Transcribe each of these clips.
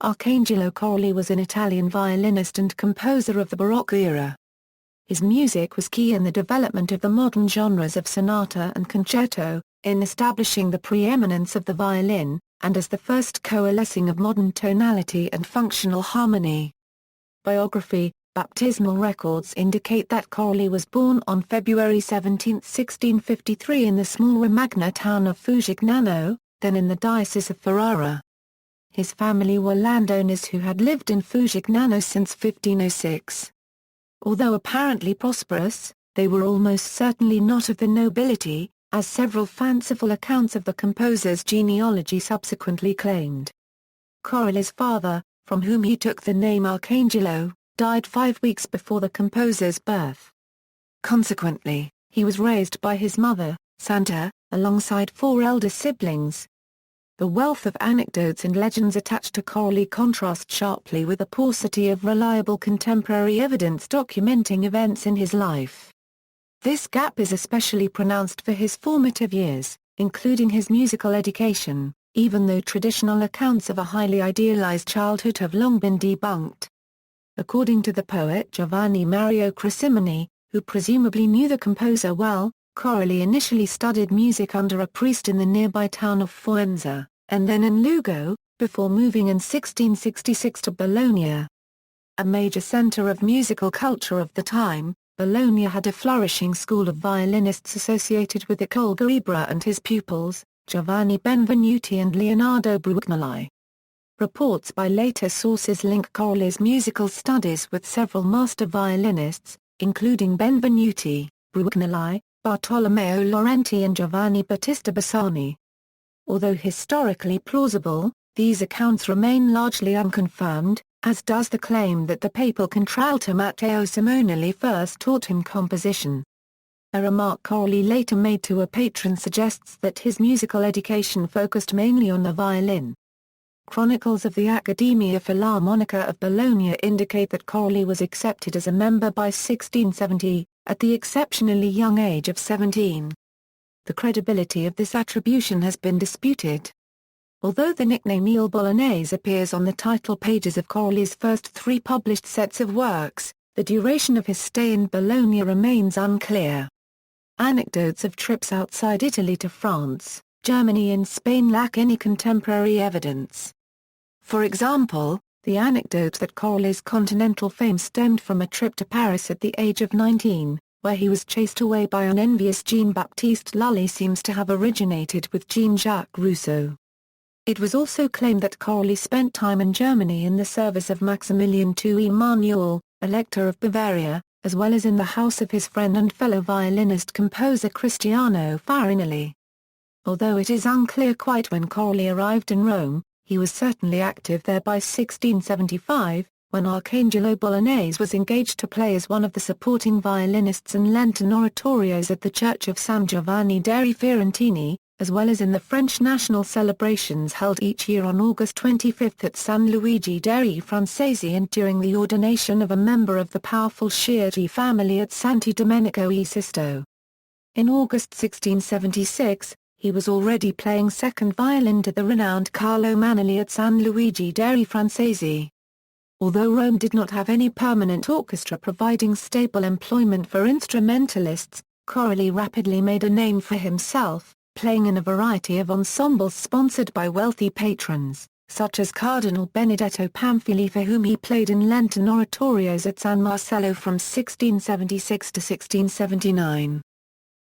Arcangelo Corelli was an Italian violinist and composer of the Baroque era. His music was key in the development of the modern genres of sonata and concerto, in establishing the preeminence of the violin, and as the first coalescing of modern tonality and functional harmony. Biography. Baptismal records indicate that Corelli was born on February 17, 1653 in the small Romagna town of Fusignano, then in the Diocese of Ferrara. His family were landowners who had lived in Fusignano since 1506. Although apparently prosperous, they were almost certainly not of the nobility, as several fanciful accounts of the composer's genealogy subsequently claimed. Corelli's father, from whom he took the name Arcangelo, died 5 weeks before the composer's birth. Consequently, he was raised by his mother, Santa, alongside 4 elder siblings. The wealth of anecdotes and legends attached to Corelli contrast sharply with the paucity of reliable contemporary evidence documenting events in his life. This gap is especially pronounced for his formative years, including his musical education, even though traditional accounts of a highly idealized childhood have long been debunked. According to the poet Giovanni Mario Crissimini, who presumably knew the composer well, Corelli initially studied music under a priest in the nearby town of Faenza, and then in Lugo, before moving in 1666 to Bologna. A major center of musical culture of the time, Bologna had a flourishing school of violinists associated with Niccolò Ibra and his pupils, Giovanni Benvenuti and Leonardo Brugnoli. Reports by later sources link Corelli's musical studies with several master violinists, including Benvenuti, Brugnoli, Bartolomeo Laurenti and Giovanni Battista Bassani. Although historically plausible, these accounts remain largely unconfirmed, as does the claim that the papal contralto Matteo Simonelli first taught him composition. A remark Corelli later made to a patron suggests that his musical education focused mainly on the violin. Chronicles of the Accademia Filarmonica of Bologna indicate that Corelli was accepted as a member by 1670, at the exceptionally young age of 17. The credibility of this attribution has been disputed. Although the nickname Il Bolognese appears on the title pages of Corelli's first 3 published sets of works, the duration of his stay in Bologna remains unclear. Anecdotes of trips outside Italy to France, Germany and Spain lack any contemporary evidence. For example, the anecdote that Corelli's continental fame stemmed from a trip to Paris at the age of 19, where he was chased away by an envious Jean-Baptiste Lully seems to have originated with Jean-Jacques Rousseau. It was also claimed that Corelli spent time in Germany in the service of Maximilian II Emanuel, Elector of Bavaria, as well as in the house of his friend and fellow violinist-composer Cristiano Farinelli. Although it is unclear quite when Corelli arrived in Rome, he was certainly active there by 1675, when Arcangelo Bolognese was engaged to play as one of the supporting violinists in Lenten oratorios at the Church of San Giovanni dei Fiorentini, as well as in the French national celebrations held each year on August 25 at San Luigi dei Francesi and during the ordination of a member of the powerful Sciardi family at Santi Domenico e Sisto. In August 1676, he was already playing second violin to the renowned Carlo Manelli at San Luigi dei Francesi. Although Rome did not have any permanent orchestra providing stable employment for instrumentalists, Corelli rapidly made a name for himself, playing in a variety of ensembles sponsored by wealthy patrons, such as Cardinal Benedetto Pamphili, for whom he played in Lenten oratorios at San Marcello from 1676 to 1679.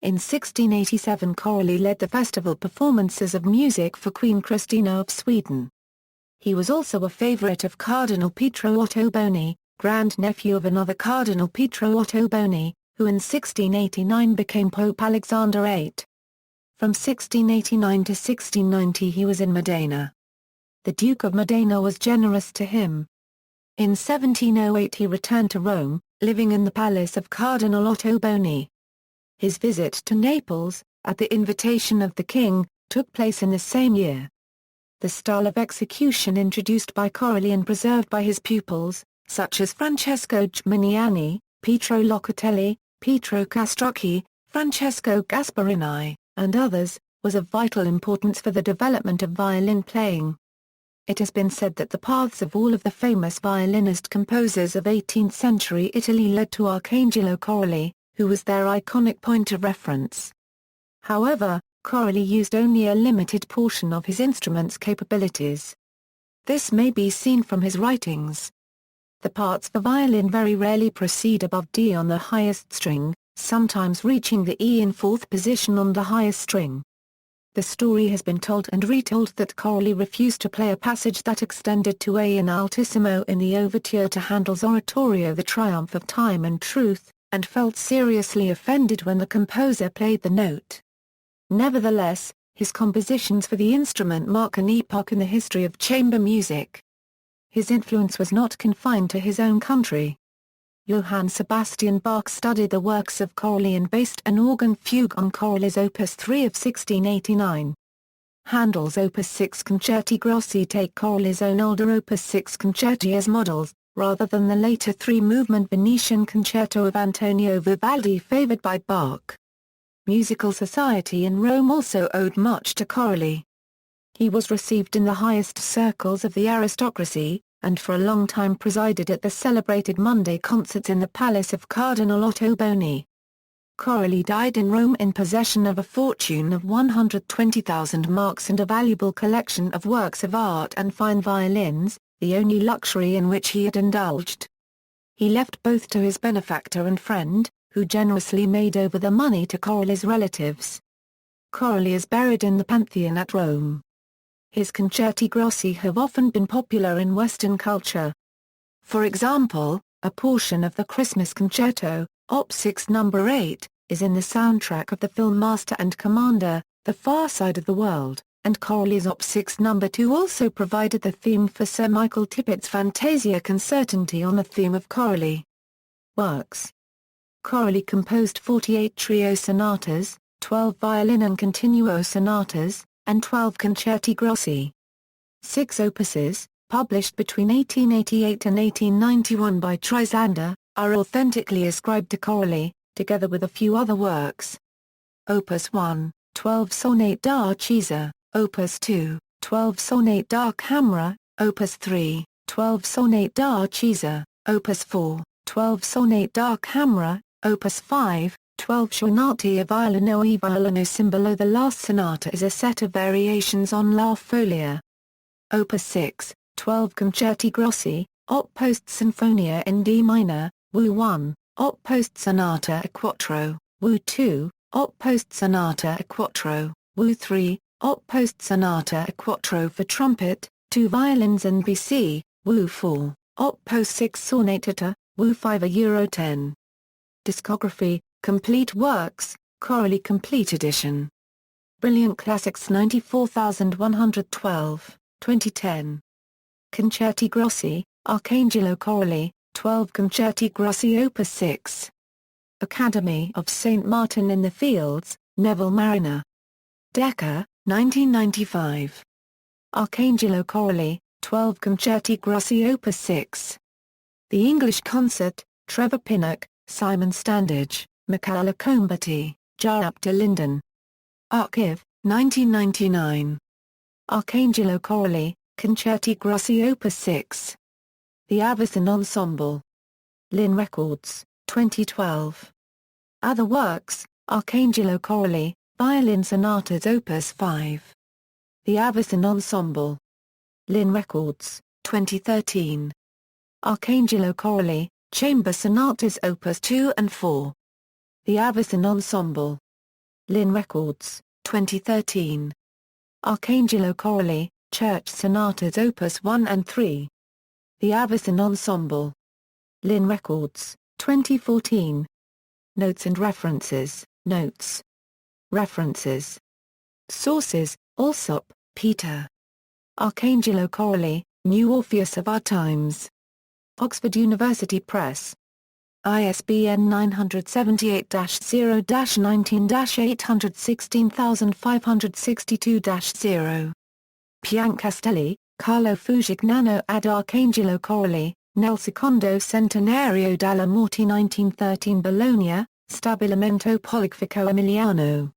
In 1687 Corelli led the festival performances of music for Queen Christina of Sweden. He was also a favorite of Cardinal Pietro Ottoboni, grandnephew of another Cardinal Pietro Ottoboni, who in 1689 became Pope Alexander VIII. From 1689 to 1690 he was in Modena. The Duke of Modena was generous to him. In 1708 he returned to Rome, living in the palace of Cardinal Ottoboni. His visit to Naples, at the invitation of the king, took place in the same year. The style of execution introduced by Corelli and preserved by his pupils, such as Francesco Gimignani, Pietro Locatelli, Pietro Castrocchi, Francesco Gasparini, and others, was of vital importance for the development of violin playing. It has been said that the paths of all of the famous violinist composers of 18th century Italy led to Arcangelo Corelli, who was their iconic point of reference. However, Corelli used only a limited portion of his instrument's capabilities. This may be seen from his writings. The parts for violin very rarely proceed above D on the highest string, sometimes reaching the E in fourth position on the highest string. The story has been told and retold that Corelli refused to play a passage that extended to A in altissimo in the overture to Handel's oratorio The Triumph of Time and Truth, and felt seriously offended when the composer played the note. Nevertheless, his compositions for the instrument mark an epoch in the history of chamber music. His influence was not confined to his own country. Johann Sebastian Bach studied the works of Corelli and based an organ fugue on Corelli's Opus 3 of 1689. Handel's Opus 6 Concerti Grossi take Corelli's own older Opus 6 Concerti as models, rather than the later three-movement Venetian concerto of Antonio Vivaldi favored by Bach. Musical society in Rome also owed much to Corelli. He was received in the highest circles of the aristocracy, and for a long time presided at the celebrated Monday concerts in the palace of Cardinal Ottoboni. Corelli died in Rome in possession of a fortune of 120,000 marks and a valuable collection of works of art and fine violins, the only luxury in which he had indulged. He left both to his benefactor and friend, who generously made over the money to Corelli's relatives. Corelli is buried in the Pantheon at Rome. His Concerti Grossi have often been popular in Western culture. For example, a portion of the Christmas Concerto, Op. 6 No. 8, is in the soundtrack of the film Master and Commander, The Far Side of the World, and Corelli's Op. 6 No. 2 also provided the theme for Sir Michael Tippett's Fantasia Concertante on the theme of Corelli. Works. Corelli composed 48 trio sonatas, 12 violin and continuo sonatas, and 12 Concerti Grossi. 6 opuses, published between 1888 and 1891 by Trisander, are authentically ascribed to Corelli, together with a few other works. Opus 1, 12 Sonate da Chiesa, Opus 2, 12 Sonate da Camera, Opus 3, 12 Sonate da Chiesa, Opus 4, 12 Sonate da Camera, Opus 5, 12 Sonate a Violino e Violino Simbolo. The last sonata is a set of variations on La Folia. Opus 6, 12 Concerti Grossi, Op. Post Sinfonia in D minor, Wu 1, Op. Post Sonata a Quattro, Wu 2, Op. Post Sonata a Quattro, Wu 3, Op. Post Sonata a Quattro for trumpet, 2 violins and BC, Wu 4, Op. Post 6 Sonata, Wu 5 a Euro 10. Discography, Complete Works, Corelli Complete Edition. Brilliant Classics 94112, 2010. Concerti Grossi, Arcangelo Corelli, 12 Concerti Grossi Opus 6. Academy of St. Martin in the Fields, Neville Mariner. Decca, 1995. Arcangelo Corelli, 12 Concerti Grossi Opus 6. The English Concert, Trevor Pinnock, Simon Standage, Michaela Combati, Jaap de Linden. Archive, 1999. Arcangelo Corelli, Concerti Grossi Opus 6. The Avicen Ensemble. Lin Records, 2012. Other works, Arcangelo Corelli, Violin Sonatas Opus 5. The Avicen Ensemble. Lin Records, 2013. Arcangelo Corelli, Chamber Sonatas Opus 2 and 4. The Avicen Ensemble. Lin Records, 2013. Arcangelo Corelli, Church Sonatas Opus 1 and 3. The Avicen Ensemble. Lin Records, 2014. Notes and references. Notes. References. Sources: Alsop, Peter. Arcangelo Corelli, New Orpheus of Our Times. Oxford University Press. ISBN 978-0-19-816562-0. Piancastelli, Carlo Fusignano ad Arcangelo Corelli, nel secondo centenario della morte 1913 Bologna, Stabilimento Poligrafico Emiliano.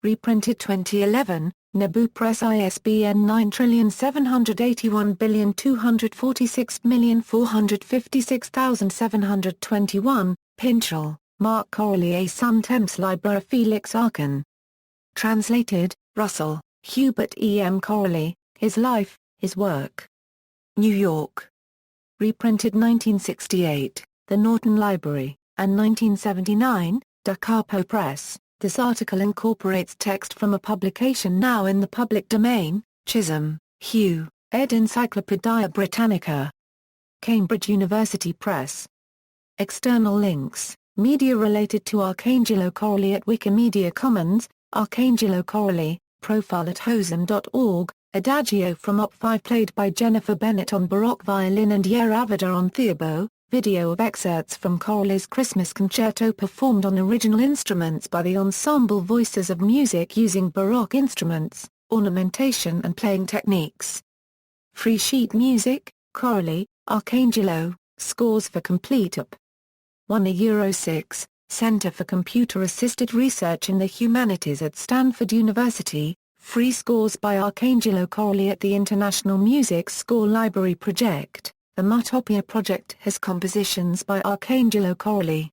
Reprinted 2011, Nebu Press ISBN 9781246456721, Pinchel, Mark Corelli A Sun Temps Libra Felix Arcan. Translated, Russell, Hubert E. M. Corelli, His Life, His Work. New York. Reprinted 1968, The Norton Library, and 1979, Da Capo Press. This article incorporates text from a publication now in the public domain, Chisholm, Hugh, ed. Encyclopædia Britannica. Cambridge University Press. External links, media related to Arcangelo Corelli at Wikimedia Commons, Arcangelo Corelli, profile at hosam.org, Adagio from Op. 5 played by Jennifer Bennett on Baroque violin and Yer Avida on theobow, video of excerpts from Corelli's Christmas Concerto performed on original instruments by the ensemble Voices of Music using Baroque instruments, ornamentation and playing techniques. Free sheet music, Corelli, Arcangelo, scores for complete Op. 1 €6, Center for Computer-Assisted Research in the Humanities at Stanford University, free scores by Arcangelo Corelli at the International Music Score Library Project. The Mutopia project has compositions by Arcangelo Corelli.